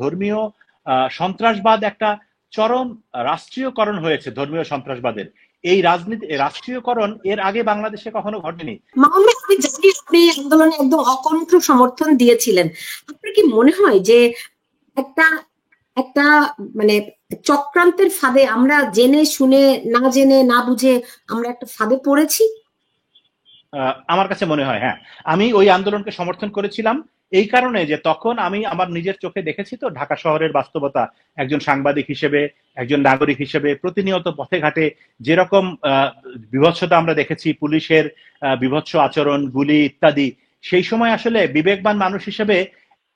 ধর্মীয় সন্ত্রাসবাদ একটা চরম রাষ্ট্রীয়করণ হয়েছে ধর্মীয় সন্ত্রাসবাদের। এই রাষ্ট্রীয়করণ এর আগে বাংলাদেশে কখনো ঘটেনি। মামুন, আমি জানি আপনি আন্দোলনে একদম অকণ্ঠ সমর্থন দিয়েছিলেন। আপনার কি মনে হয় যে একটা একটা মানে চক্রান্তের ফাঁদে আমরা জেনে শুনে, না জেনে না বুঝে আমরা একটা ফাঁদে পড়েছি? আমার কাছে মনে হয়, হ্যাঁ। আমি ওই আন্দোলনকে সমর্থন করেছিলাম এই কারণে যে তখন আমি আমার নিজের চোখে দেখেছি তো ঢাকা শহরের বাস্তবতা। একজন সাংবাদিক হিসেবে, একজন নাগরিক হিসেবে প্রতিনিয়ত পথে ঘাটে যেরকম বিভৎসতা আমরা দেখেছি, পুলিশের বিভৎস আচরণ, গুলি ইত্যাদি। সেই সময় আসলে বিবেকবান মানুষ হিসেবে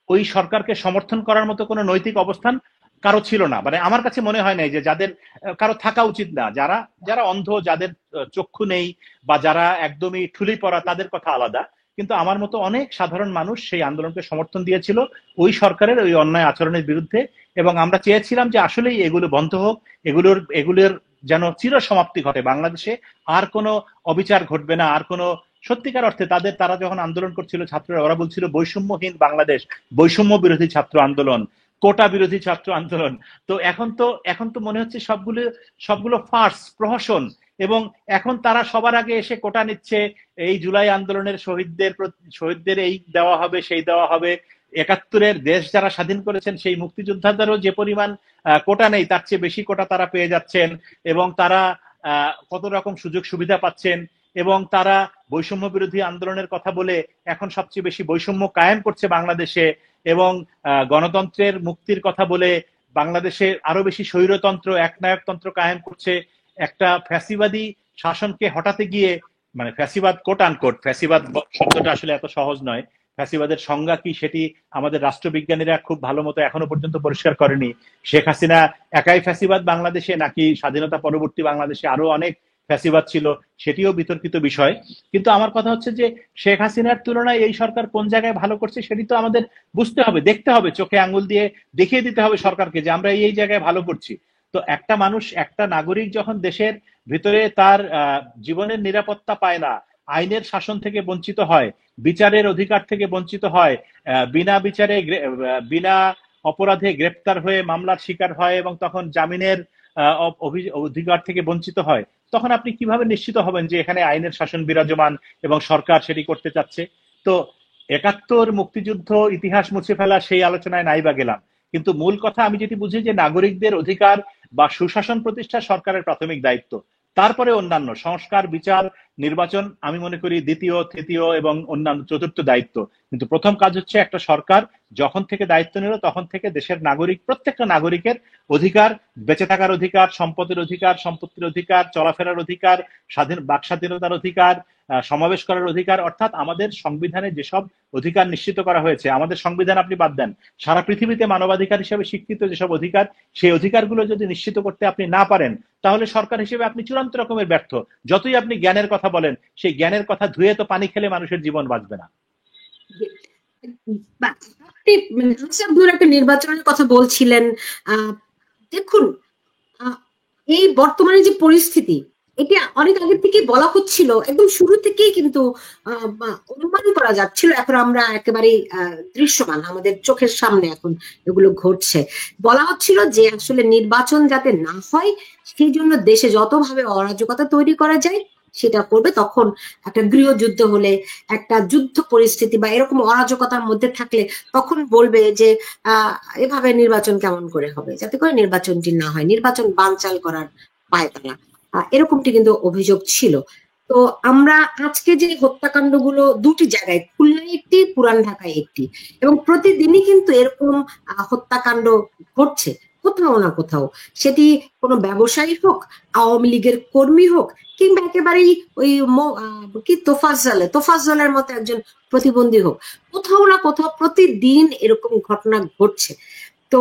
ওই সরকারকে সমর্থন করার মতো কোনো নৈতিক অবস্থান কারো ছিল না। মানে আমার কাছে মনে হয় না যে যাদের কারো থাকা উচিত না, যারা যারা অন্ধ, যাদের চক্ষু নেই বা যারা একদমই ঠুলি পড়া, তাদের কথা আলাদা। কিন্তু আমার মতো অনেক সাধারণ মানুষ সেই আন্দোলনকে সমর্থন দিয়েছিল ওই সরকারের ওই অন্যায় আচরণের বিরুদ্ধে। এবং আমরা চেয়েছিলাম যে আসলেই এগুলো বন্ধ হোক, এগুলোর যেন চির সমাপ্তি ঘটে বাংলাদেশে। আর কোনো অবিচার ঘটবে না, আর কোনো সত্যিকার অর্থে তারা যখন আন্দোলন করছিল ছাত্ররা, ওরা বলছিল বৈষম্যহীন বাংলাদেশ, বৈষম্য বিরোধী ছাত্র আন্দোলন, কোটা বিরোধী ছাত্র আন্দোলন। তো এখন তো মনে হচ্ছে সবগুলো সবগুলো ফার্স, প্রহসন। এবং এখন তারা সবার আগে এসে কোটা নিচ্ছে, এই জুলাই আন্দোলনের শহীদদের এই দেওয়া হবে, সেই দেওয়া হবে। ৭১-এর দেশ যারা স্বাধীন করেছেন সেই মুক্তিযোদ্ধাদেরও যে পরিমাণ কোটা নেই, তার চেয়ে বেশি কোটা তারা পেয়ে যাচ্ছেন। এবং তারা কত রকম সুযোগ সুবিধা পাচ্ছেন। এবং তারা বৈষম্য বিরোধী আন্দোলনের কথা বলে এখন সবচেয়ে বেশি বৈষম্য কায়েম করছে বাংলাদেশে। এবং গণতন্ত্রের মুক্তির কথা বলে বাংলাদেশে আরো বেশি স্বৈরতন্ত্র, একনায়কতন্ত্র কায়েম করছে। একটা ফ্যাসিবাদী শাসনকে হটাতে গিয়ে, মানে ফ্যাসিবাদ কোট আনকোট, ফ্যাসিবাদ শব্দটা আসলে এত সহজ নয়, ফ্যাসিবাদের সংজ্ঞা কি সেটি আমাদের রাষ্ট্রবিজ্ঞানীরা খুব ভালো মতো এখনো পর্যন্ত পরিষ্কার করেনি। শেখ হাসিনা একাই ফ্যাসিবাদ বাংলাদেশে, নাকি স্বাধীনতা পরবর্তী বাংলাদেশে আরো অনেক ফ্যাসিবাদ ছিল, সেটিও বিতর্কিত বিষয়। কিন্তু আমার কথা হচ্ছে যে শেখ হাসিনার তুলনায় এই সরকার কোন জায়গায় ভালো করছে সেটি তো আমাদের বুঝতে হবে, দেখতে হবে, চোখে আঙ্গুল দিয়ে দেখিয়ে দিতে হবে সরকারকে যে আমরা এই জায়গায় ভালো করছি। তো একটা মানুষ, একটা নাগরিক যখন দেশের ভিতরে তার জীবনের নিরাপত্তা পায় না, আইনের শাসন থেকে বঞ্চিত হয়, বিচারের অধিকার থেকে বঞ্চিত হয়, বিনা বিচারে বিনা অপরাধে গ্রেপ্তার হয়ে মামলার শিকার হয় এবং তখন জামিনের অধিকার থেকে বঞ্চিত হয়, তখন আপনি কিভাবে নিশ্চিত হবেন যে এখানে আইনের শাসন বিরাজমান এবং সরকার সেটি করতে চাচ্ছে? তো ৭১ মুক্তিযুদ্ধ ইতিহাস মুছে ফেলা সেই আলোচনায় নাই বা গেলাম। কিন্তু মূল কথা আমি যেটি বুঝি যে নাগরিকদের অধিকার বা সুশাসন প্রতিষ্ঠা সরকারের প্রাথমিক দায়িত্ব। তারপরে অন্যান্য সংস্কার, বিচার, নির্বাচন আমি মনে করি দ্বিতীয়, তৃতীয় এবং অন্যান্য চতুর্থ দায়িত্ব। কিন্তু প্রথম কাজ হচ্ছে একটা সরকার যখন থেকে দায়িত্ব নিল তখন থেকে দেশের নাগরিক, প্রত্যেকটা নাগরিকের অধিকার, বেঁচে থাকার অধিকার, সম্পদের অধিকার, সম্পত্তির অধিকার, চলাফেরার অধিকার, বাক স্বাধীনতার অধিকার, সমাবেশ করার অধিকার, অর্থাৎ আমাদের সংবিধানে যেসব অধিকার নিশ্চিত করা হয়েছে, আমাদের সংবিধান আপনি বাদ দেন, সারা পৃথিবীতে মানবাধিকার হিসেবে স্বীকৃত যেসব অধিকার, সেই অধিকারগুলো যদি নিশ্চিত করতে আপনি না পারেন, তাহলে সরকার হিসেবে আপনি চূড়ান্ত রকমের ব্যর্থ। যতই আপনি জ্ঞানের কথা বলেন, সেই জ্ঞানের কথা ধুয়ে তো পানি খেলে মানুষের জীবন বাঁচবে না। একটা নির্বাচনের কথা বলছিলেন। দেখুন, এই বর্তমানে যে পরিস্থিতি, এটা অনেক আগে থেকে বলা হচ্ছিল, একদম শুরু থেকেই কিন্তু অনুমান করা যাচ্ছিল। এখন আমরা একেবারে দৃশ্যমান, আমাদের চোখের সামনে এখন এগুলো ঘটছে। বলা হচ্ছিল যে আসলে নির্বাচন যাতে না হয় সেই জন্য দেশে যতভাবে অরাজকতা তৈরি করা যায় সেটা করবে। তখন একটা গৃহযুদ্ধ হলে, একটা যুদ্ধ পরিস্থিতি বা এরকম অরাজকতার মধ্যে থাকলে তখন বলবে যে এভাবে নির্বাচন কেমন করে হবে, যাতে করে নির্বাচনটি না হয়, নির্বাচন বানচাল করার পায়তারা। এরকমটি কিন্তু অভিযোগ ছিল। তো আমরা আজকে যে হত্যাকাণ্ডগুলো দুটি জায়গায়, খুলনায় একটি, পুরান ঢাকায় একটি, এবং প্রতিদিনই কিন্তু এরকম হত্যাকাণ্ড ঘটছে কোথাও না কোথাও। সেটি কোনো ব্যবসায়ী হোক, আওয়ামী লীগের কর্মী হোক, কিংবা একেবারেই ওই কি তোফাজ্জলের মতো একজন প্রতিবন্ধী হোক, কোথাও না কোথাও প্রতিদিন এরকম ঘটনা ঘটছে। তো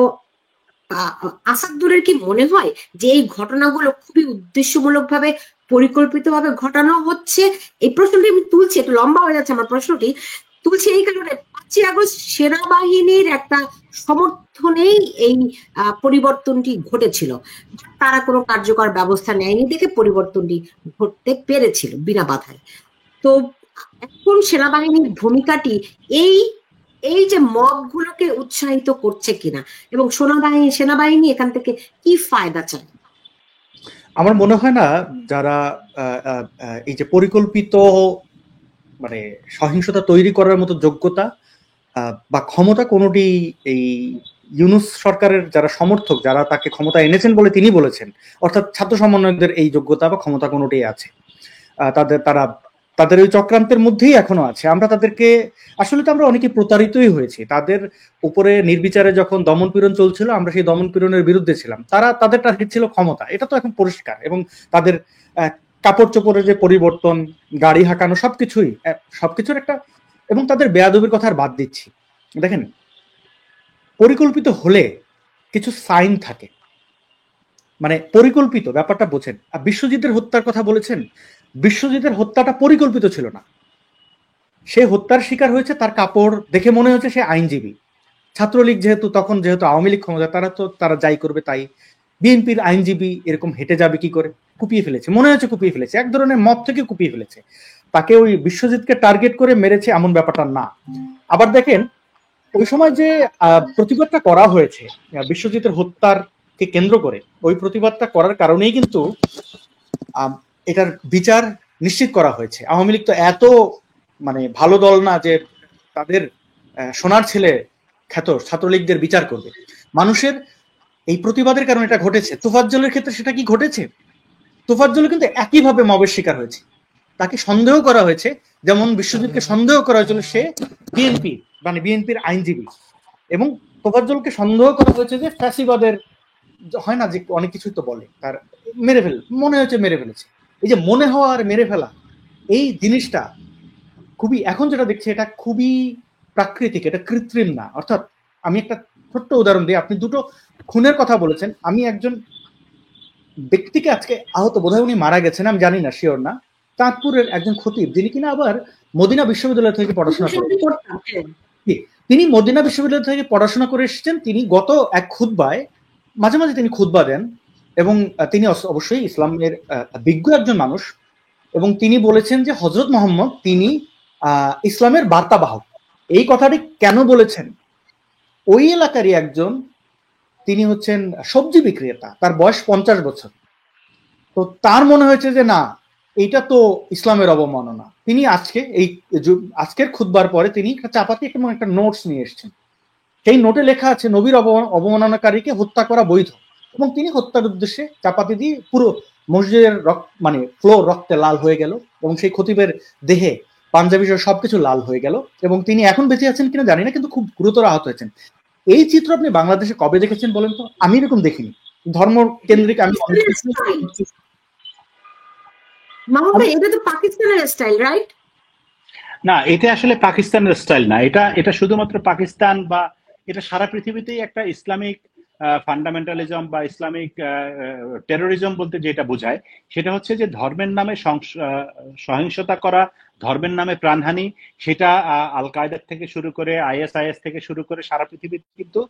আসাদুরের কি মনে হয় যে এই ঘটনাগুলো খুবই উদ্দেশ্যমূলক ভাবে, পরিকল্পিত ভাবে ঘটানো হচ্ছে? এই প্রশ্নটি আমি তুলছি, একটু লম্বা হয়ে যাচ্ছে আমার প্রশ্নটি, তুলছি এই কারণে ৫ই আগস্ট সেনাবাহিনীর একটা সমর্থনেই এই পরিবর্তনটি ঘটেছিল। তারা কোনো কার্যকর ব্যবস্থা নেয়নি দেখে পরিবর্তনটি ঘটতে পেরেছিল বিনা বাধায়। তো এখন সেনাবাহিনীর ভূমিকাটি এই এই যে মব গুলোকে উৎসাহিত করছে কিনা, এবং সেনাবাহিনী এখান থেকে কি ফায়দা চায়? আমার মনে হয় না যারা এই যে পরিকল্পিত মানে সহিংসতা তৈরি করার মতো যোগ্যতা বা ক্ষমতা কোনোটি এই ইউনূস সরকারের যারা সমর্থক, যারা তাকে ক্ষমতা এনেছেন বলে তিনি বলেছেন, অর্থাৎ ছাত্র সমন্বয়কদের এই যোগ্যতা বা ক্ষমতা কোনোটি আছে। তাদের ওই চক্রান্তের মধ্যেই এখনো আছে। আমরা তাদেরকে আসলে তো আমরা অনেকে প্রতারিতই হয়েছি। তাদের উপরে নির্বিচারে যখন দমনপীড়ন চলছিল, আমরা সেই দমনপীড়নের বিরুদ্ধে ছিলাম। তাদের টার্গেট ছিল ক্ষমতা, এটা তো এখন পরিষ্কার। এবং তাদের কাপড় চোপড়ের যে পরিবর্তন, গাড়ি হাঁকানো, সবকিছুর একটা, এবং তাদের বেয়াদবির কথা আর বাদ দিচ্ছি। দেখেন, পরিকল্পিত হলে কিছু সাইন থাকে, মানে পরিকল্পিত ব্যাপারটা বোঝেন। বিশ্বজিতের হত্যার কথা বলেছেন, বিশ্বজিতের হত্যাটা পরিকল্পিত ছিল না। সে হত্যার শিকার হয়েছে, তার কাপড় দেখে মনে হচ্ছে সে আইনজীবী। ছাত্রলীগ যেহেতু আওয়ামী লীগ ক্ষমতা, তারা যাই করবে তাই। বিএনপির আইনজীবী এরকম হেঁটে যাবে কি করে? কুপিয়ে ফেলেছে, মনে হচ্ছে কুপিয়ে ফেলেছে, এক ধরনের মত থেকে কুপিয়ে ফেলেছে। তাকে ওই বিশ্বজিৎকে টার্গেট করে মেরেছে এমন ব্যাপারটা না। আবার দেখেন, ওই সময় যে প্রতিবাদটা করা হয়েছে বিশ্বজিতের হত্যার কে কেন্দ্র করে, ওই প্রতিবাদটা করার কারণেই কিন্তু এটার বিচার নিশ্চিত করা হয়েছে। আওয়ামী লীগ তো এত মানে ভালো দল না যে তাদের সোনার ছেলে খ্যাত ছাত্রলীগদের বিচার করবে। মানুষের এই প্রতিবাদের কারণে এটা ঘটেছে। তোফাজ্জলের ক্ষেত্রে সেটা কি ঘটেছে? তোফাজ্জল কিন্তু একইভাবে মবের শিকার হয়েছে, তাকে সন্দেহ করা হয়েছে, যেমন বিশ্বজিৎকে সন্দেহ করা হয়েছিল সে বিএনপির আইনজীবী, এবং তোফাজ্জলকে সন্দেহ করা হয়েছে যে ফ্যাসিবাদের, হয় না যে অনেক কিছুই তো বলে, তার মনে হচ্ছে মেরে ফেলেছে। এই যে মনে হওয়া আর মেরে ফেলা, এই জিনিসটা খুবই, এখন যেটা দেখছি এটা খুবই প্রাকৃতিক, এটা কৃত্রিম না। অর্থাৎ আমি একটা ছোট্ট উদাহরণ দিই। আপনি দুটো খুনের কথা বলেছেন, আমি একজন ব্যক্তিকে আজকে আহত, বোধহয় উনি মারা গেছেন, আমি জানি না, শিওর না, চাঁদপুরের একজন খতিব, যিনি কিনা আবার মদিনা বিশ্ববিদ্যালয় থেকে পড়াশোনা করেন। তিনি মদিনা বিশ্ববিদ্যালয় থেকে পড়াশোনা করে এসেছেন। তিনি গত এক খুতবায়, মাঝে মাঝে তিনি খুতবা দেন, এবং তিনি অবশ্যই ইসলামের বিজ্ঞ একজন মানুষ, এবং তিনি বলেছেন যে হযরত মুহাম্মদ তিনি ইসলামের বার্তাবাহক। এই কথাটি কেন বলেছেন? ওই এলাকারই একজন, তিনি হচ্ছেন সবজি বিক্রেতা, তার বয়স 50 বছর। তো তার মনে হয়েছে যে না, এইটা তো ইসলামের অবমাননা। তিনি আজকের খুতবার পরে তিনি একটা চাপাতি এবং একটা নোটস নিয়ে এসেছেন। সেই নোটে লেখা আছে নবীর অবমাননাকারীকে হত্যা করা বৈধ, এবং তিনি হত্যার উদ্দেশ্যে চাপাতি দিয়ে পুরো মসজিদের ফ্লোর রক্তে লাল হয়ে গেল, এবং সেই খতিবের দেহে পাঞ্জাবি সবকিছু লাল হয়ে গেল, এবং তিনি এখন বেঁচে আছেন কিনা জানি না, কিন্তু খুব গুরুতর আহত হয়েছেন। এই চিত্র আপনি বাংলাদেশে কবে দেখেছেন বলেন তো? আমি এরকম দেখিনি। ধর্ম কেন্দ্রিক আমি এটা তো পাকিস্তানের স্টাইল, রাইট? না, এটা আসলে পাকিস্তানের স্টাইল না। এটা শুধুমাত্র পাকিস্তান বা এটা সারা পৃথিবীতেই একটা ইসলামিক ফান্ডামেন্টালিজম বা ইসলামিক টেরোরিজম বলতে যেটা বোঝায়, সেটা হচ্ছে যে ধর্মের নামে সহিংসতা করা, ধর্মের নামে প্রাণহানি। সেটা আল কায়দার থেকে শুরু করে আইএসআইএস থেকে শুরু করে সারা পৃথিবীতে কিন্তু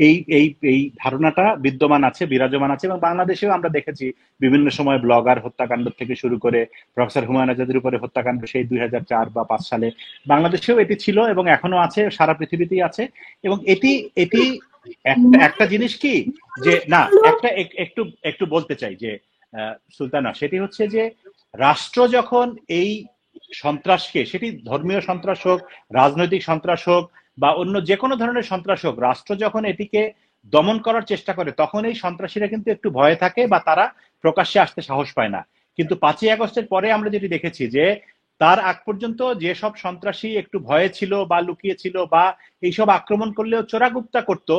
এই এই এই ধারণাটা বিদ্যমান আছে, বিরাজমান আছে। এবং বাংলাদেশেও আমরা দেখেছি বিভিন্ন সময় ব্লগার হত্যাকাণ্ড থেকে শুরু করে প্রফেসর হুমায়ুন আজাদের উপরে হত্যাকাণ্ড সেই 2004 বা 5 সালে বাংলাদেশেও এটি ছিল, এবং এখনো আছে, সারা পৃথিবীতেই আছে। এবং এটি একটা জিনিস কি যে না, একটু একটু বলতে চাই যে সুলতানা, সেটি হচ্ছে যে রাষ্ট্র যখন এই সন্ত্রাসকে, সেটি ধর্মীয় সন্ত্রাস হোক, রাজনৈতিক সন্ত্রাস হোক বা অন্য যে কোনো ধরনের সন্ত্রাস হোক, রাষ্ট্র যখন এটিকে দমন করার চেষ্টা করে তখন এই সন্ত্রাসীরা কিন্তু একটু ভয়ে থাকে বা তারা প্রকাশ্যে আসতে সাহস পায় না। কিন্তু 5ই আগস্টের পরে আমরা যেটি দেখেছি যে তার আগ পর্যন্ত যেসব সন্ত্রাসী একটু ভয়ে ছিল বা লুকিয়ে ছিল বা এইসব আক্রমণ করলেও চোরাগুপ্তা করত,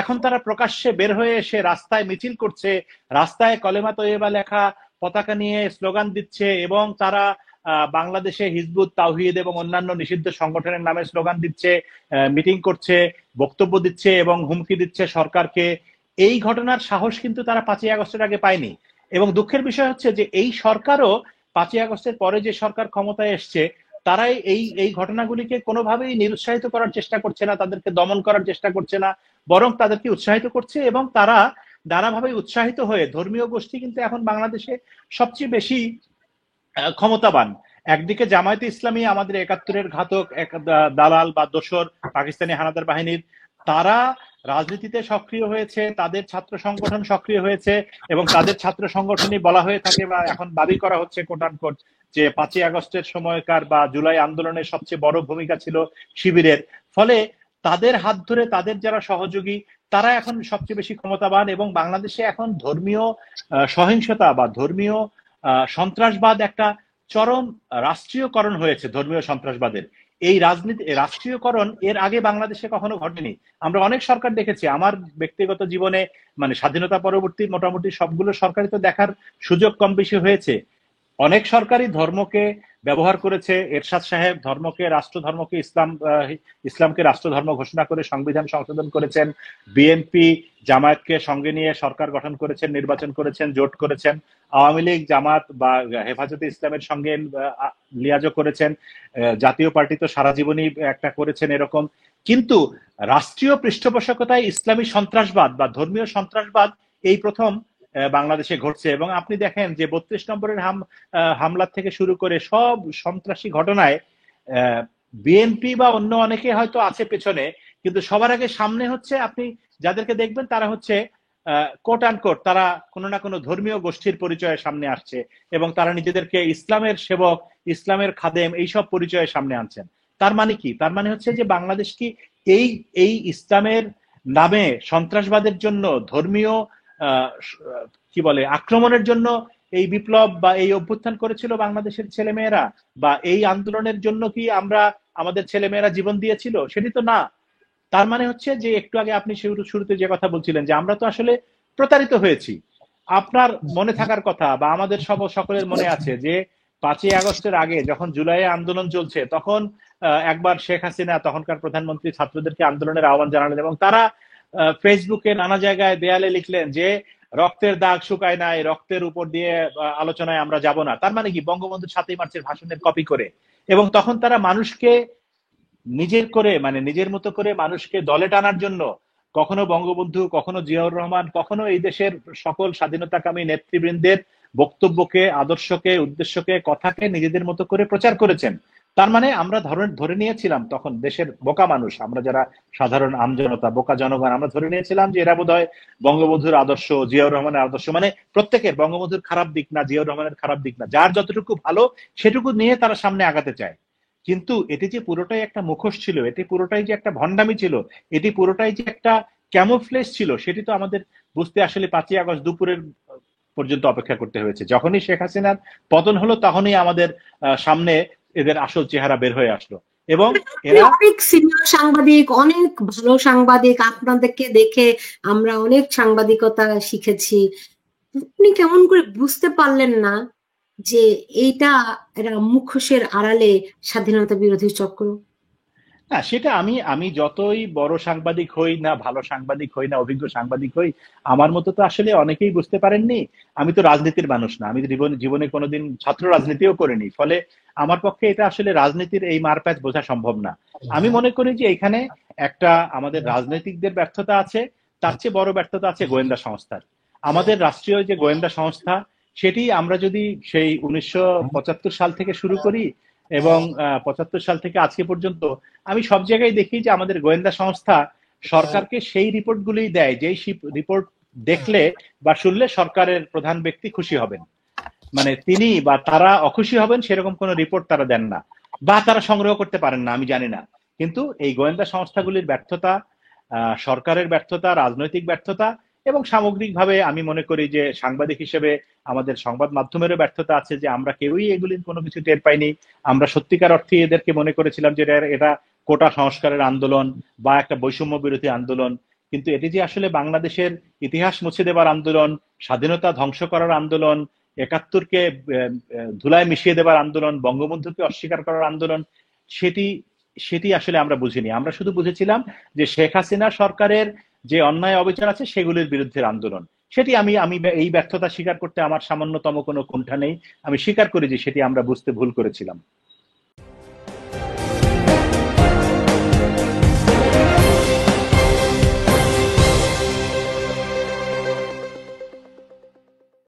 এখন তারা প্রকাশ্যে বের হয়ে এসে রাস্তায় মিছিল করছে, রাস্তায় কলেমা তৈয়বা লেখা পতাকা নিয়ে স্লোগান দিচ্ছে, এবং তারা বাংলাদেশে হিজবুত তাওহীদ এবং অন্যান্য নিষিদ্ধ সংগঠনের নামে স্লোগান দিচ্ছে, মিটিং করছে, বক্তব্য দিচ্ছে এবং হুমকি দিচ্ছে সরকারকে। এই ঘটনার সাহস কিন্তু তারা 5ই আগস্টের আগে পায়নি। এবং দুঃখের বিষয় হচ্ছে যে এই সরকারও 5ই আগস্টের পরে যে সরকার ক্ষমতায় এসছে, তারাই এই ঘটনাগুলিকে কোনোভাবেই নিরুৎসাহিত করার চেষ্টা করছে না, তাদেরকে দমন করার চেষ্টা করছে না, বরং তাদেরকে উৎসাহিত করছে। এবং তারা নানাভাবে উৎসাহিত হয়ে, ধর্মীয় গোষ্ঠী কিন্তু এখন বাংলাদেশে সবচেয়ে বেশি ক্ষমতাবান, একদিকে জামায়াতে ইসলামী আমাদের ৭১-এর ঘাতক এক দালাল বা দোসর পাকিস্তানি হানাদার বাহিনীর, তারা রাজনীতিতে সক্রিয় হয়েছে, তাদের ছাত্র সংগঠন সক্রিয় হয়েছে এবং তাদের ছাত্র সংগঠনই বলা হয়ে থাকে বা এখন দাবি করা হচ্ছে কোটানকোট যে ৫ই আগস্টের সময়কার বা জুলাই আন্দোলনের সবচেয়ে বড় ভূমিকা ছিল শিবিরের। ফলে তাদের হাত ধরে তাদের যারা সহযোগী তারা এখন সবচেয়ে বেশি ক্ষমতাবান এবং বাংলাদেশে এখন ধর্মীয় সহিংসতা বা ধর্মীয় সন্ত্রাসবাদ একটা চরম রাষ্ট্রীয়করণ হয়েছে। ধর্মীয় সন্ত্রাসবাদের এই রাষ্ট্রীয়করণ এর আগে বাংলাদেশে কখনো ঘটেনি। আমরা অনেক সরকার দেখেছি, আমার ব্যক্তিগত জীবনে মানে স্বাধীনতা পরবর্তী মোটামুটি সবগুলো সরকারই তো দেখার সুযোগ কম বেশি হয়েছে। অনেক সরকারই ধর্মকে ব্যবহার করেছে। এরশাদ সাহেব ধর্মকে ইসলামকে রাষ্ট্রধর্ম ঘোষণা করে সংবিধান সংশোধন করেছেন। বিএনপি জামায়াতকে সঙ্গে নিয়ে সরকার গঠন করেছেন, নির্বাচন করেছেন, জোট করেছেন। আওয়ামী লীগ জামাত বা হেফাজতে ইসলামের সঙ্গে লিয়াজো করেছেন। জাতীয় পার্টি তো সারা জীবনই একটা করেছেন এরকম। কিন্তু রাষ্ট্রীয় পৃষ্ঠপোষকতায় ইসলামী সন্ত্রাসবাদ বা ধর্মীয় সন্ত্রাসবাদ এই প্রথম বাংলাদেশে ঘটছে। এবং আপনি দেখেন যে ৩২ নম্বরের হামলা থেকে শুরু করে সব সন্ত্রাসী ঘটনায় বিএনপি বা অন্য অনেকে হয়তো আছে পেছনে, কিন্তু সবার আগে সামনে হচ্ছে আপনি যাদেরকে দেখবেন তারা হচ্ছে কোট অ্যান্ড কোট তারা কোনো না কোনো ধর্মীয় গোষ্ঠীর পরিচয়ে সামনে আসছে এবং তারা নিজেদেরকে ইসলামের সেবক, ইসলামের খাদেম এইসব পরিচয়ে সামনে আনছেন। তার মানে কি? তার মানে হচ্ছে যে বাংলাদেশ কি এই ইসলামের নামে সন্ত্রাসবাদের জন্য, ধর্মীয় কি বলে আক্রমণের জন্য এই বিপ্লব বা এই অভ্যুত্থান করেছিল বাংলাদেশের ছেলেমেয়েরা? বা এই আন্দোলনের জন্য কি আমাদের ছেলেমেয়েরা জীবন দিয়েছিল? সেটি তো না। তার মানে হচ্ছে যে একটু আগে আপনি শুরুতে যে কথা বলছিলেন যে আমরা তো আসলে প্রতারিত হয়েছি। আপনার মনে থাকার কথা বা আমাদের সকলের মনে আছে যে ৫ই আগস্টের আগে যখন জুলাইয়ে আন্দোলন চলছে তখন একবার শেখ হাসিনা তখনকার প্রধানমন্ত্রী ছাত্রদেরকে আন্দোলনের আহ্বান জানালেন এবং তারা ফেসবুকে নানা জায়গায় দেয়ালে লিখলেন যে রক্তের দাগ শুকায় নাই, রক্তের উপর দিয়ে আলোচনায় আমরা যাব না। তার মানে কি? বঙ্গবন্ধু ৭ই মার্চের ভাষণের কপি করে। এবং তখন তারা মানুষকে নিজের মতো করে মানুষকে দলে টানার জন্য কখনো বঙ্গবন্ধু, কখনো জিয়াউর রহমান, কখনো এই দেশের সকল স্বাধীনতাকামী নেতৃবৃন্দের বক্তব্যকে, আদর্শকে, উদ্দেশ্যকে, কথাকে নিজেদের মতো করে প্রচার করেছেন। তার মানে আমরা ধরে নিয়েছিলাম তখন দেশের বোকা মানুষ, আমরা যারা সাধারণ আমজনতা, বোকা জনগণ, আমরা ধরে নিয়েছিলাম যে এরা বোধহয় বঙ্গবন্ধুর আদর্শ, জিয়াউর রহমানের আদর্শ, মানে প্রত্যেকের বঙ্গবন্ধুর খারাপ দিক না, জিয়াউর রহমানের খারাপ দিক না, যার যতটুকু ভালো সেটুকু নিয়ে তারা সামনে আগাতে চায়। কিন্তু এটি যে পুরোটাই একটা মুখোশ ছিল, এটি পুরোটাই যে একটা ভণ্ডামি ছিল, এটি পুরোটাই যে একটা ক্যামোফ্লেজ ছিল, সেটি তো আমাদের বুঝতে আসলে ৫ই আগস্ট দুপুরের পর্যন্ত অপেক্ষা করতে হয়েছে। যখনই শেখ হাসিনার পতন হলো তখনই আমাদের সামনে এদের আসল চেহারা বের হয়ে আসলো। এবং এরা অনেক সিনিয়র সাংবাদিক, অনেক ভালো সাংবাদিক, আপনাদেরকে দেখে আমরা অনেক সাংবাদিকতা শিখেছি। আপনি কেমন করে বুঝতে পারলেন না যে এইটা এরা মুখোশের আড়ালে স্বাধীনতা বিরোধী চক্র? না, সেটা আমি যতই বড় সাংবাদিক হই না, ভালো সাংবাদিক হই না, অভিজ্ঞ সাংবাদিক হই, আমার মতো তো আসলে অনেকেই বুঝতে পারেননি। আমি তো রাজনীতির মানুষ না, আমি জীবনে কোনোদিন ছাত্র রাজনীতিও করিনি। ফলে আমার পক্ষে এটা আসলে রাজনীতির এই মারপ্যাচ বোঝা সম্ভব না। আমি মনে করি যে এখানে একটা আমাদের রাজনৈতিকদের ব্যর্থতা আছে, তার চেয়ে বড় ব্যর্থতা আছে গোয়েন্দা সংস্থার। আমাদের রাষ্ট্রীয় যে গোয়েন্দা সংস্থা, সেটি আমরা যদি সেই ১৯৭৫ সাল থেকে শুরু করি এবং ৭৫ সাল থেকে আজকে পর্যন্ত আমি সব জায়গায় দেখি যে আমাদের গোয়েন্দা সংস্থা সরকারকে সেই রিপোর্টগুলি দেয় যেই রিপোর্ট দেখলে বা শুনলে সরকারের প্রধান ব্যক্তি খুশি হবেন, মানে তিনি বা তারা অখুশি হবেন সেরকম কোনো রিপোর্ট তারা দেন না বা তারা সংগ্রহ করতে পারেন না, আমি জানি না। কিন্তু এই গোয়েন্দা সংস্থাগুলির ব্যর্থতা, সরকারের ব্যর্থতা, রাজনৈতিক ব্যর্থতা এবং সামগ্রিকভাবে আমি মনে করি যে সাংবাদিক হিসেবে আমাদের সংবাদ মাধ্যমেরও ব্যর্থতা আছে যে আমরা কেউই এগুলির কোনো কিছু টের পাইনি। আমরা সত্যিকার অর্থে এদেরকে মনে করেছিলাম যে এটা কোটা সংস্কারের আন্দোলন বা একটা বৈষম্য বিরোধী আন্দোলন, কিন্তু এটি যে আসলে বাংলাদেশের ইতিহাস মুছে দেবার আন্দোলন, স্বাধীনতা ধ্বংস করার আন্দোলন, ৭১কে ধুলায় মিশিয়ে দেবার আন্দোলন, বঙ্গবন্ধুকে অস্বীকার করার আন্দোলন, সেটি আসলে আমরা বুঝিনি। আমরা শুধু বুঝেছিলাম যে শেখ হাসিনা সরকারের যে অন্যায় অবিচার আছে সেগুলির বিরুদ্ধে আন্দোলন। সেটি আমি এই ব্যর্থতা স্বীকার করতে আমার সামান্যতম কোনো কুণ্ঠা নেই। আমি স্বীকার করি যে সেটি আমরা বুঝতে ভুল করেছিলাম।